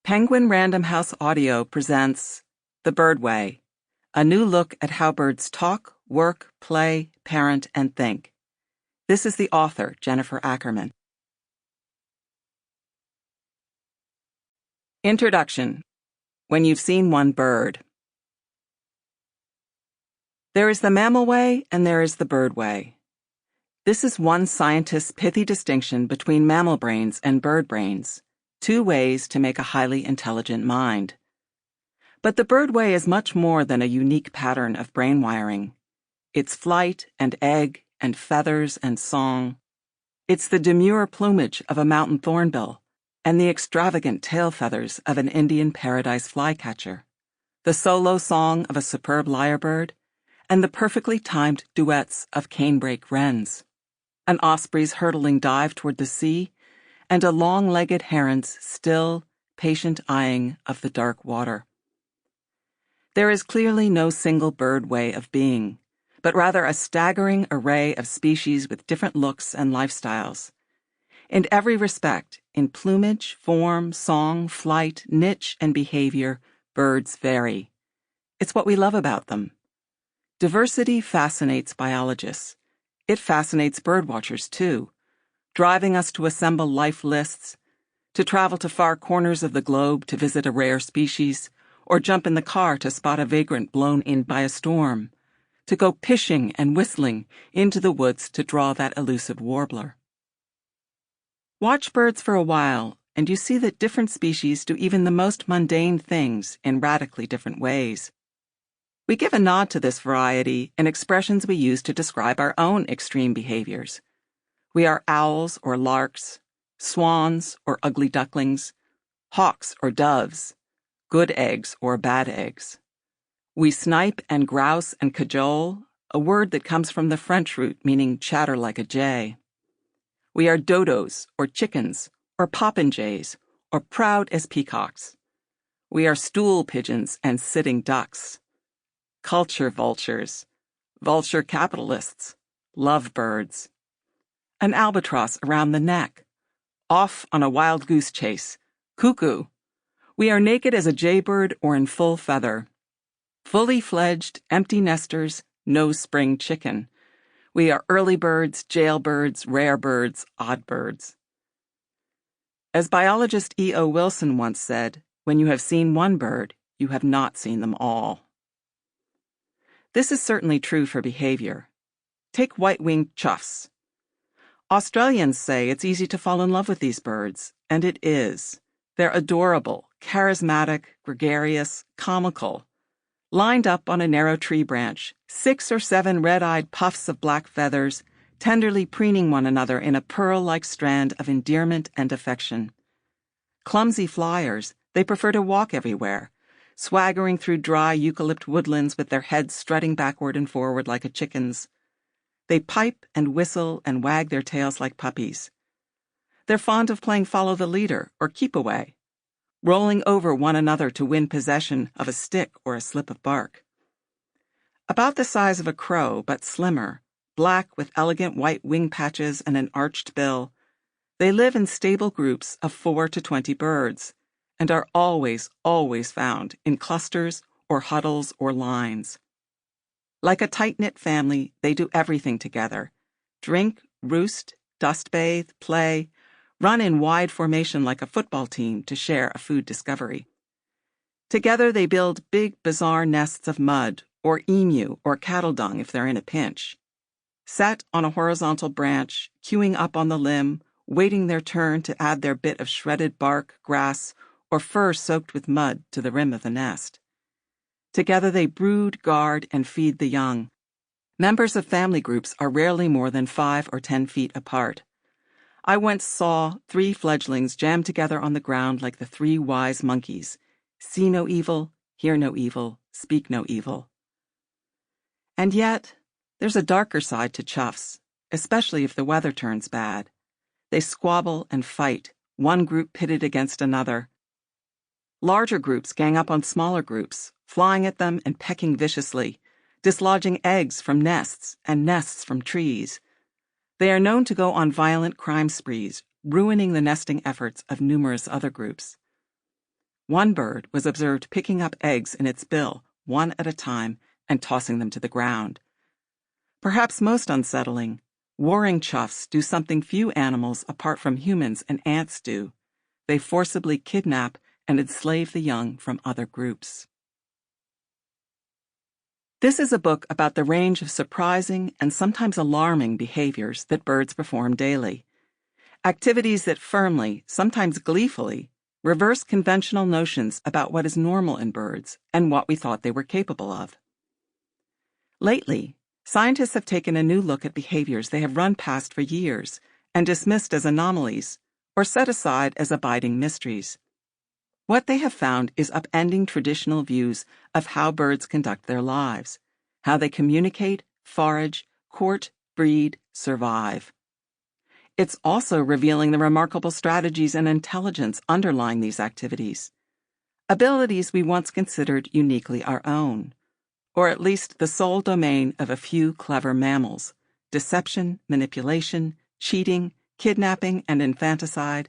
Penguin Random House Audio presents The Bird Way, a new look at how birds talk, work, play, parent, and think. This is the author, Jennifer Ackerman. Introduction. When you've seen one bird. There is the mammal way and there is the bird way. This is one scientist's pithy distinction between mammal brains and bird brains. Two ways to make a highly intelligent mind. But the bird way is much more than a unique pattern of brain wiring. It's flight and egg and feathers and song. It's the demure plumage of a mountain thornbill and the extravagant tail feathers of an Indian paradise flycatcher, the solo song of a superb lyrebird, and the perfectly timed duets of canebrake wrens, an osprey's hurtling dive toward the sea, and a long-legged heron's still, patient eyeing of the dark water. There is clearly no single bird way of being, but rather a staggering array of species with different looks and lifestyles. In every respect, in plumage, form, song, flight, niche, and behavior, birds vary. It's what we love about them. Diversity fascinates biologists. It fascinates birdwatchers, too, driving us to assemble life lists, to travel to far corners of the globe to visit a rare species, or jump in the car to spot a vagrant blown in by a storm, to go pishing and whistling into the woods to draw that elusive warbler. Watch birds for a while, and you see that different species do even the most mundane things in radically different ways. We give a nod to this variety in expressions we use to describe our own extreme behaviors. We are owls or larks, swans or ugly ducklings, hawks or doves, good eggs or bad eggs. We snipe and grouse and cajole, a word that comes from the French root meaning chatter like a jay. We are dodos or chickens or popinjays or proud as peacocks. We are stool pigeons and sitting ducks, culture vultures, vulture capitalists, lovebirds. An albatross around the neck, off on a wild goose chase, cuckoo. We are naked as a jaybird or in full feather. Fully fledged, empty nesters, no spring chicken. We are early birds, jailbirds, rare birds, odd birds. As biologist E.O. Wilson once said, when you have seen one bird, you have not seen them all. This is certainly true for behavior. Take white-winged choughs. Australians say it's easy to fall in love with these birds, and it is. They're adorable, charismatic, gregarious, comical. Lined up on a narrow tree branch, 6 or 7 red-eyed puffs of black feathers, tenderly preening one another in a pearl-like strand of endearment and affection. Clumsy flyers, they prefer to walk everywhere, swaggering through dry eucalypt woodlands with their heads strutting backward and forward like a chicken's. They pipe and whistle and wag their tails like puppies. They're fond of playing follow the leader or keep away, rolling over one another to win possession of a stick or a slip of bark. About the size of a crow, but slimmer, black with elegant white wing patches and an arched bill, they live in stable groups of 4 to 20 birds, and are always found in clusters or huddles or lines. Like a tight-knit family, they do everything together. Drink, roost, dust bathe, play, run in wide formation like a football team to share a food discovery. Together they build big, bizarre nests of mud, or emu, or cattle dung if they're in a pinch. Set on a horizontal branch, queuing up on the limb, waiting their turn to add their bit of shredded bark, grass, or fur soaked with mud to the rim of the nest. Together they brood, guard, and feed the young. Members of family groups are rarely more than 5 or 10 feet apart. I once saw 3 fledglings jammed together on the ground like the 3 wise monkeys. See no evil, hear no evil, speak no evil. And yet, there's a darker side to choughs, especially if the weather turns bad. They squabble and fight, one group pitted against another. Larger groups gang up on smaller groups, flying at them and pecking viciously, dislodging eggs from nests and nests from trees. They are known to go on violent crime sprees, ruining the nesting efforts of numerous other groups. One bird was observed picking up eggs in its bill, one at a time, and tossing them to the ground. Perhaps most unsettling, warring choughs do something few animals apart from humans and ants do. They forcibly kidnap and enslave the young from other groups. This is a book about the range of surprising and sometimes alarming behaviors that birds perform daily. Activities that firmly, sometimes gleefully, reverse conventional notions about what is normal in birds and what we thought they were capable of. Lately, scientists have taken a new look at behaviors they have run past for years and dismissed as anomalies or set aside as abiding mysteries. What they have found is upending traditional views of how birds conduct their lives, how they communicate, forage, court, breed, survive. It's also revealing the remarkable strategies and intelligence underlying these activities, abilities we once considered uniquely our own, or at least the sole domain of a few clever mammals: deception, manipulation, cheating, kidnapping, and infanticide,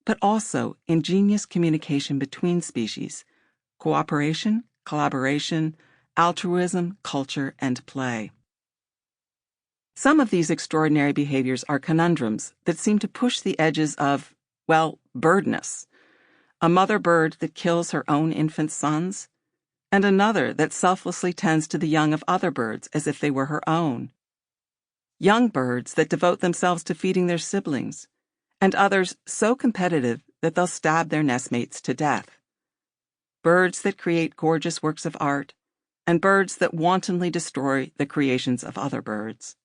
but also ingenious communication between species, cooperation, collaboration, altruism, culture, and play. Some of these extraordinary behaviors are conundrums that seem to push the edges of, well, birdness. A mother bird that kills her own infant sons, and another that selflessly tends to the young of other birds as if they were her own. Young birds that devote themselves to feeding their siblings, and others so competitive that they'll stab their nestmates to death. Birds that create gorgeous works of art, and birds that wantonly destroy the creations of other birds.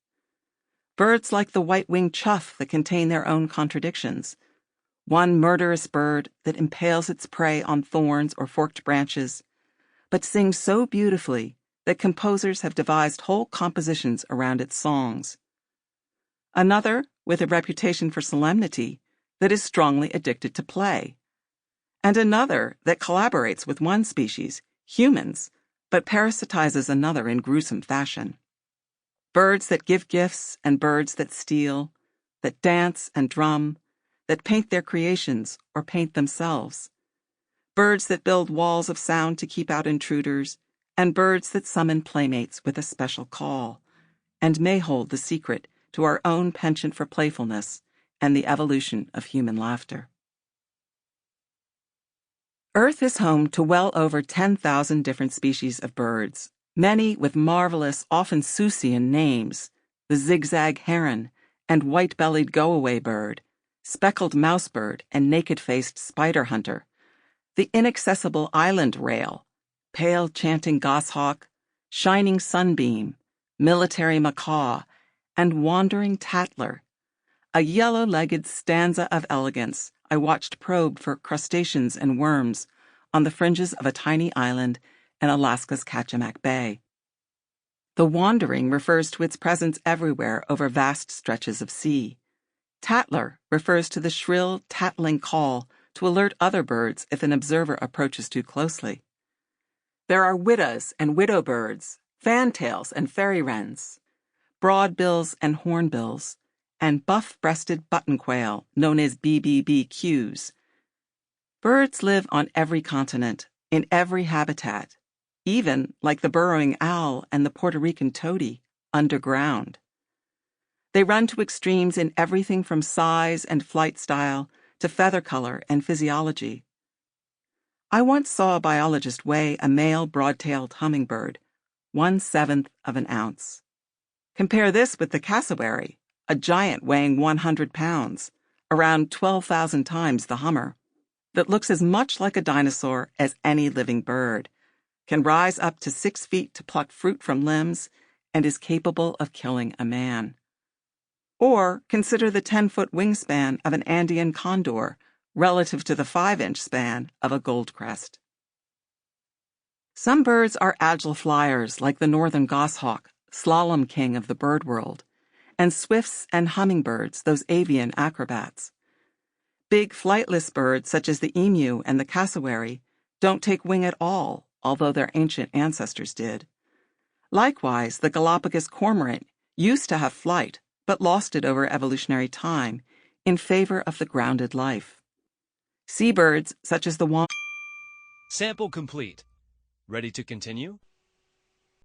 Birds like the white-winged chough that contain their own contradictions. One murderous bird that impales its prey on thorns or forked branches, but sings so beautifully that composers have devised whole compositions around its songs. Another, with a reputation for solemnity, that is strongly addicted to play. And another that collaborates with one species, humans, but parasitizes another in gruesome fashion. Birds that give gifts and birds that steal, that dance and drum, that paint their creations or paint themselves. Birds that build walls of sound to keep out intruders, and birds that summon playmates with a special call, and may hold the secret to our own penchant for playfulness and the evolution of human laughter. Earth is home to well over 10,000 different species of birds, many with marvelous, often Seussian names: the zigzag heron and white-bellied go-away bird, speckled mousebird and naked-faced spider hunter, the inaccessible island rail, pale chanting goshawk, shining sunbeam, military macaw, and wandering tattler, a yellow-legged stanza of elegance I watched probe for crustaceans and worms on the fringes of a tiny island in Alaska's Kachemak Bay. The wandering refers to its presence everywhere over vast stretches of sea. Tattler refers to the shrill, tattling call to alert other birds if an observer approaches too closely. There are whittas and widow birds, fantails and fairy wrens, broadbills and hornbills, and buff-breasted button quail, known as BBBQs. Birds live on every continent, in every habitat, even, like the burrowing owl and the Puerto Rican toady, underground. They run to extremes in everything from size and flight style to feather color and physiology. I once saw a biologist weigh a male broad-tailed hummingbird, 1/7 of an ounce. Compare this with the cassowary, a giant weighing 100 pounds, around 12,000 times the hummer, that looks as much like a dinosaur as any living bird, can rise up to 6 feet to pluck fruit from limbs, and is capable of killing a man. Or consider the 10-foot wingspan of an Andean condor relative to the 5-inch span of a goldcrest. Some birds are agile flyers like the northern goshawk, slalom king of the bird world, and swifts and hummingbirds, those avian acrobats. Big flightless birds such as the emu and the cassowary don't take wing at all, although their ancient ancestors did. Likewise, the Galapagos cormorant used to have flight, but lost it over evolutionary time in favor of the grounded life. Seabirds such as the Sample complete. Ready to continue?